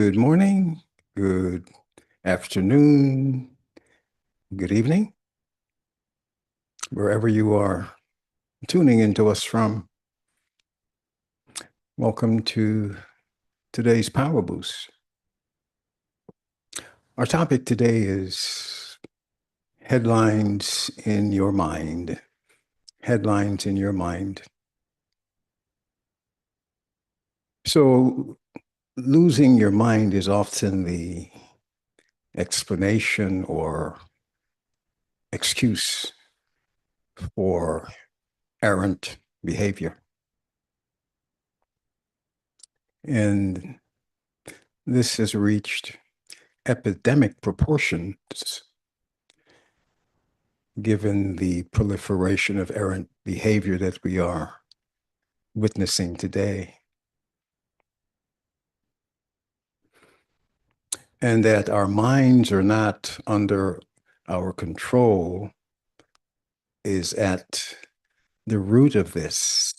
Good morning, good afternoon, good evening, wherever you are tuning into us from. Welcome to today's Power Boost. Our topic today is headlines in your mind. Headlines in your mind. So, losing your mind is often the explanation or excuse for errant behavior. And this has reached epidemic proportions given the proliferation of errant behavior that we are witnessing today. And that our minds are not under our control is at the root of this,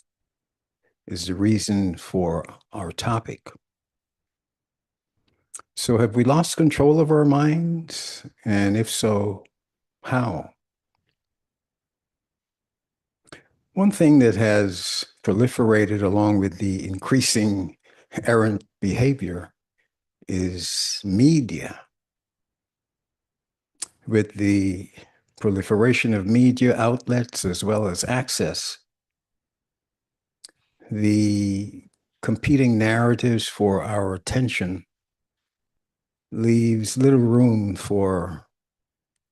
is the reason for our topic. So, have we lost control of our minds? And if so, how? One thing that has proliferated along with the increasing errant behavior is media. With the proliferation of media outlets as well as access, the competing narratives for our attention leaves little room for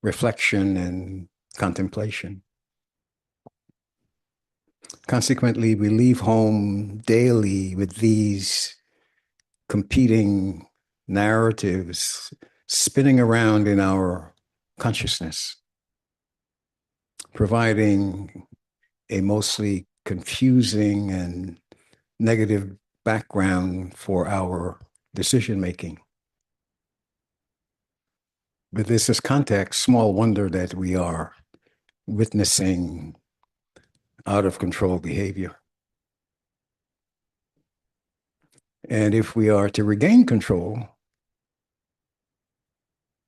reflection and contemplation. Consequently, we leave home daily with these competing narratives spinning around in our consciousness, providing a mostly confusing and negative background for our decision making. With this as context, small wonder that we are witnessing out of control behavior. And if we are to regain control,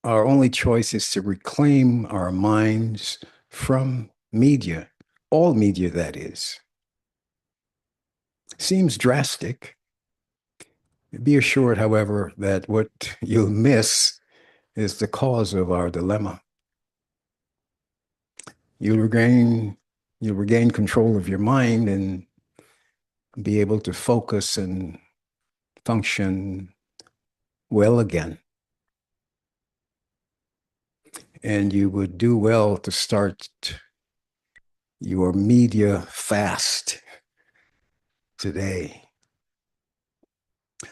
our only choice is to reclaim our minds from media, all media, that is. Seems drastic. Be assured, however, that what you'll miss is the cause of our dilemma. You'll regain control of your mind and be able to focus and function well again. And you would do well to start your media fast today.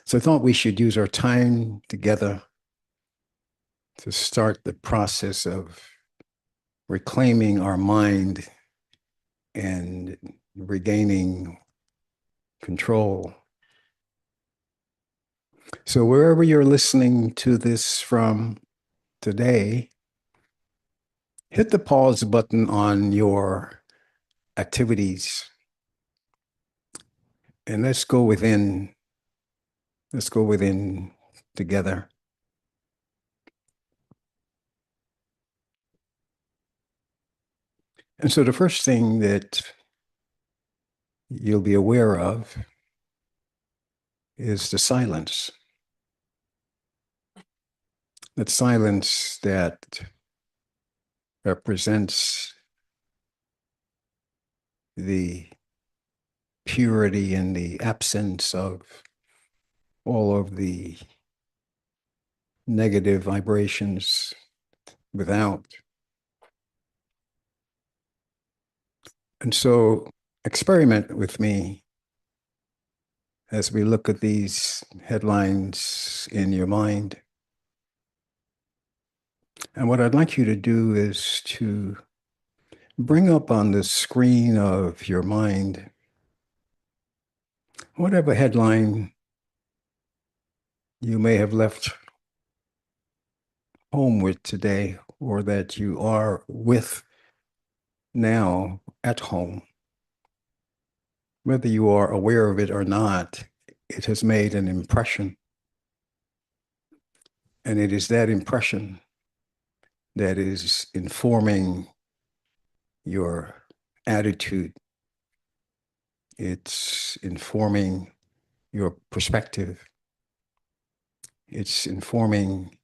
So I thought we should use our time together to start the process of reclaiming our mind and regaining control. So wherever you're listening to this from today, hit the pause button on your activities and let's go within together. And so the first thing that you'll be aware of is the silence. That silence that represents the purity and the absence of all of the negative vibrations without. And so experiment with me as we look at these headlines in your mind. And what I'd like you to do is to bring up on the screen of your mind whatever headline you may have left home with today or that you are with now at home. Whether you are aware of it or not, it has made an impression. And it is that impression that is informing your attitude. It's informing your perspective. It's informing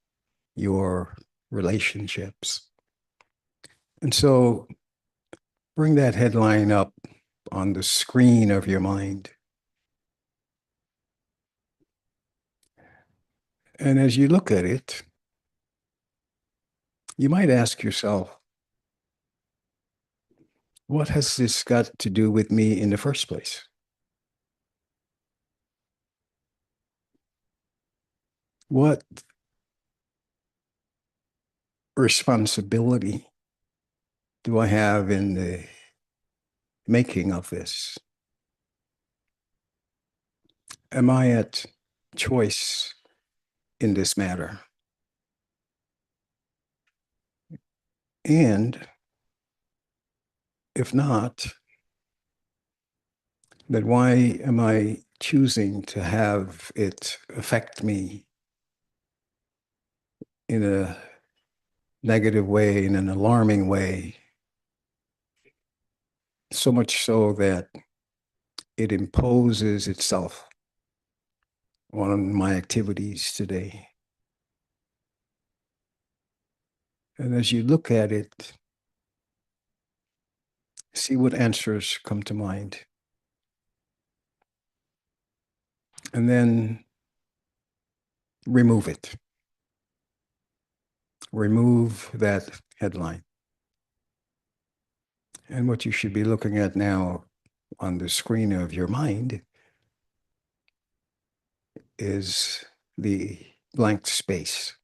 your relationships. And so bring that headline up on the screen of your mind. And as you look at it, you might ask yourself, what has this got to do with me in the first place? What responsibility do I have in the making of this? Am I at choice in this matter? And if not, then why am I choosing to have it affect me in a negative way, in an alarming way? So much so that it imposes itself on my activities today. And as you look at it, see what answers come to mind. And then remove it. Remove that headline. And what you should be looking at now on the screen of your mind is the blank space.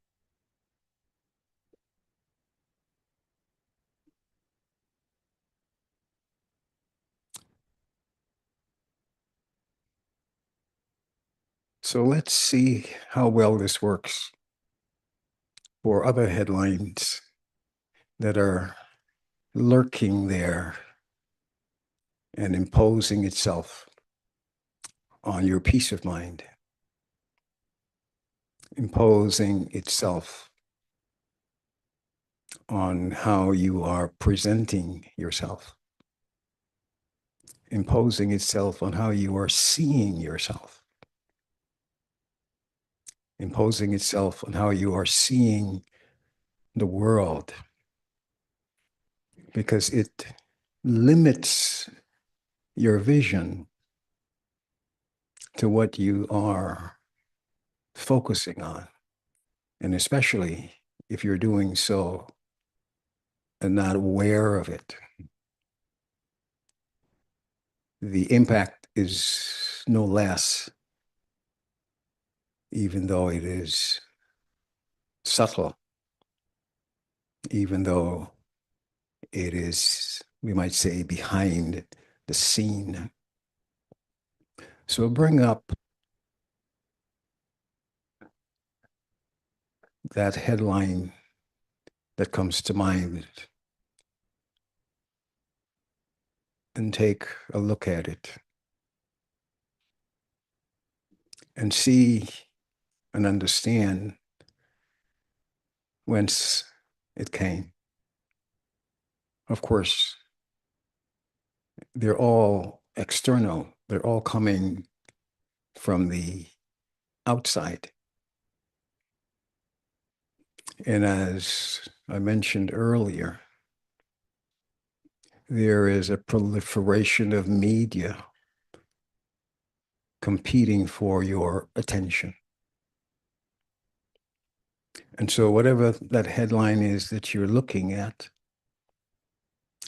So let's see how well this works for other headlines that are lurking there and imposing itself on your peace of mind, imposing itself on how you are presenting yourself, imposing itself on how you are seeing yourself, imposing itself on how you are seeing the world, because it limits your vision to what you are focusing on. And especially if you're doing so and not aware of it, the impact is no less, even though it is subtle, even though it is, we might say, behind the scene. So bring up that headline that comes to mind and take a look at it and see and understand whence it came. Of course, they're all external. They're all coming from the outside. And as I mentioned earlier, there is a proliferation of media competing for your attention. And so whatever that headline is that you're looking at,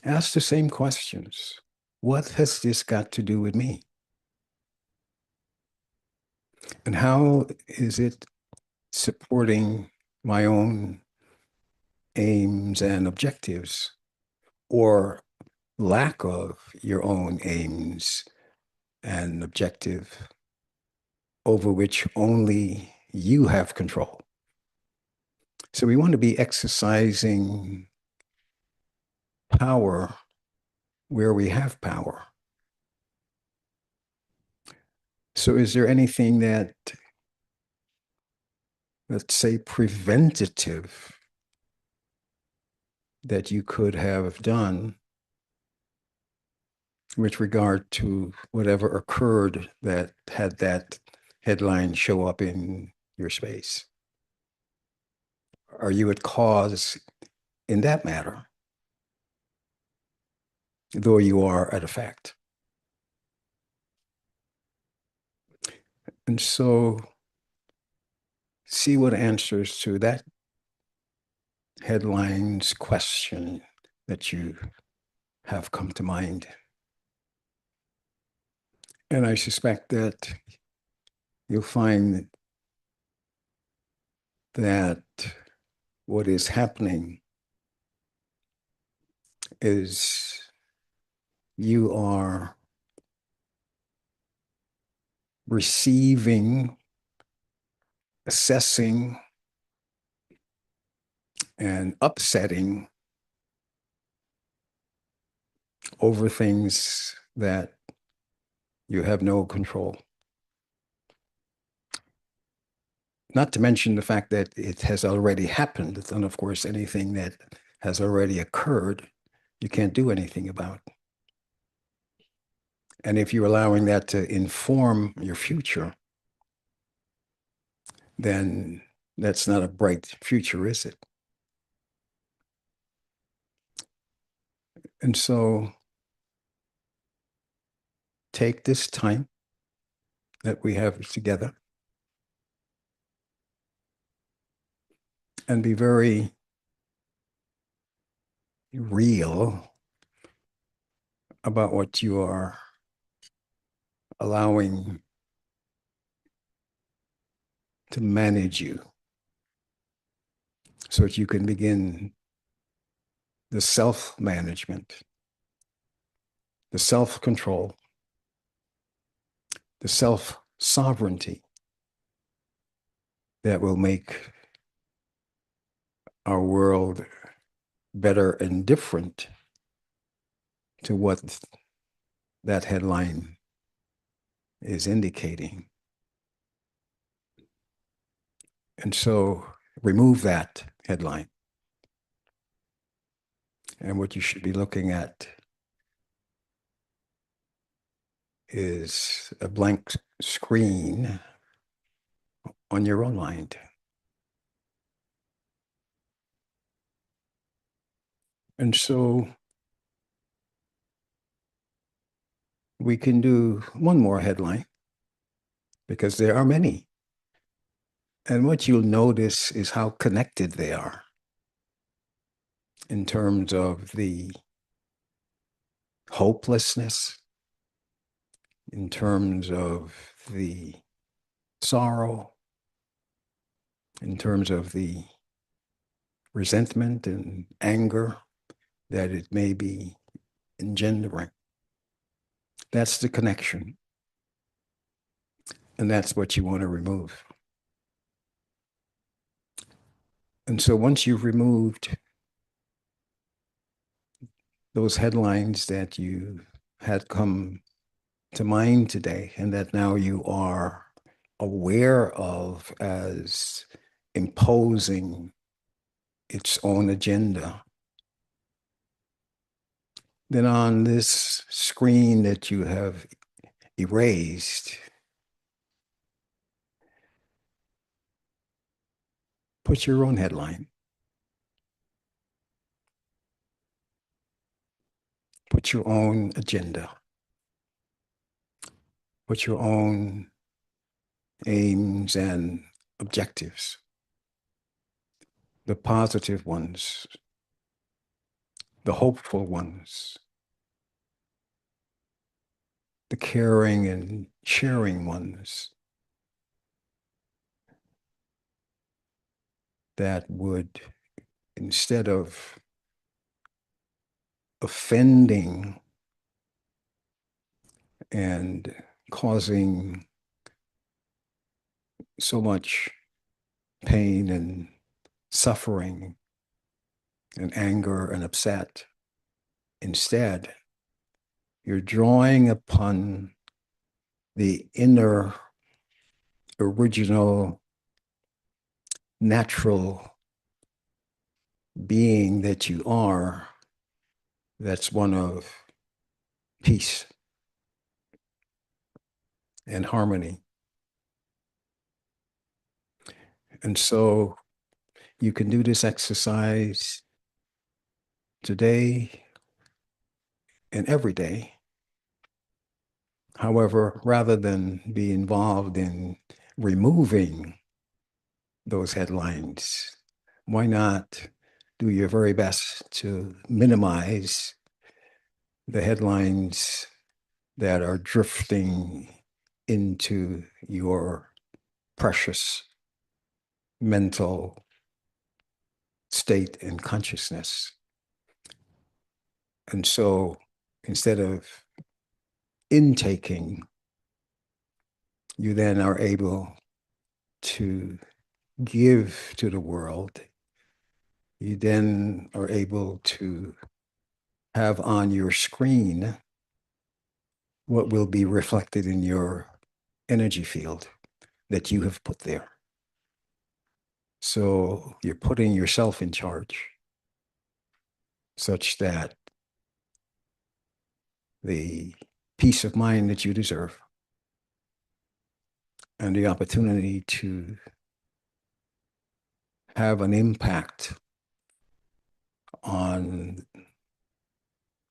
ask the same questions. What has this got to do with me? And how is it supporting my own aims and objectives, or lack of your own aims and objective over which only you have control? So we want to be exercising power where we have power. So is there anything that let's say, preventative that you could have done with regard to whatever occurred that had that headline show up in your space? Are you at cause in that matter, though you are at effect? And so see what answers to that headline's question that you have come to mind. And I suspect that you'll find that what is happening is you are receiving, assessing, and upsetting over things that you have no control. Not to mention the fact that it has already happened. And of course, anything that has already occurred, you can't do anything about. And if you're allowing that to inform your future, then that's not a bright future, is it? And so take this time that we have together and be very real about what you are allowing to manage you so that you can begin the self-management, the self-control, the self-sovereignty that will make our world better and different to what that headline is indicating. And so remove that headline. And what you should be looking at is a blank screen on your own mind. And so we can do one more headline because there are many. And what you'll notice is how connected they are in terms of the hopelessness, in terms of the sorrow, in terms of the resentment and anger that it may be engendering. That's the connection. And that's what you want to remove. And so once you've removed those headlines that you had come to mind today and that now you are aware of as imposing its own agenda, then on this screen that you have erased, put your own headline. Put your own agenda. Put your own aims and objectives. The positive ones, the hopeful ones, the caring and sharing ones that would, instead of offending and causing so much pain and suffering and anger and upset, instead, you're drawing upon the inner original natural being that you are, that's one of peace and harmony. And so you can do this exercise today and every day. However, rather than be involved in removing those headlines, why not do your very best to minimize the headlines that are drifting into your precious mental state and consciousness? And so instead of intaking, you then are able to give to the world. You then are able to have on your screen what will be reflected in your energy field that you have put there. So you're putting yourself in charge such that the peace of mind that you deserve and the opportunity to have an impact on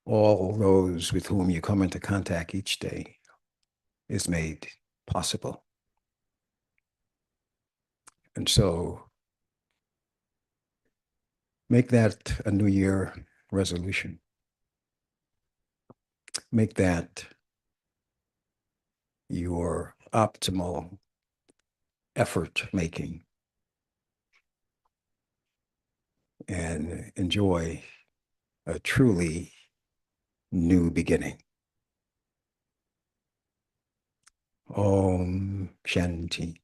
all those with whom you come into contact each day is made possible. And so make that a New Year resolution. Make that your optimal effort making, and enjoy a truly new beginning. Om Shanti.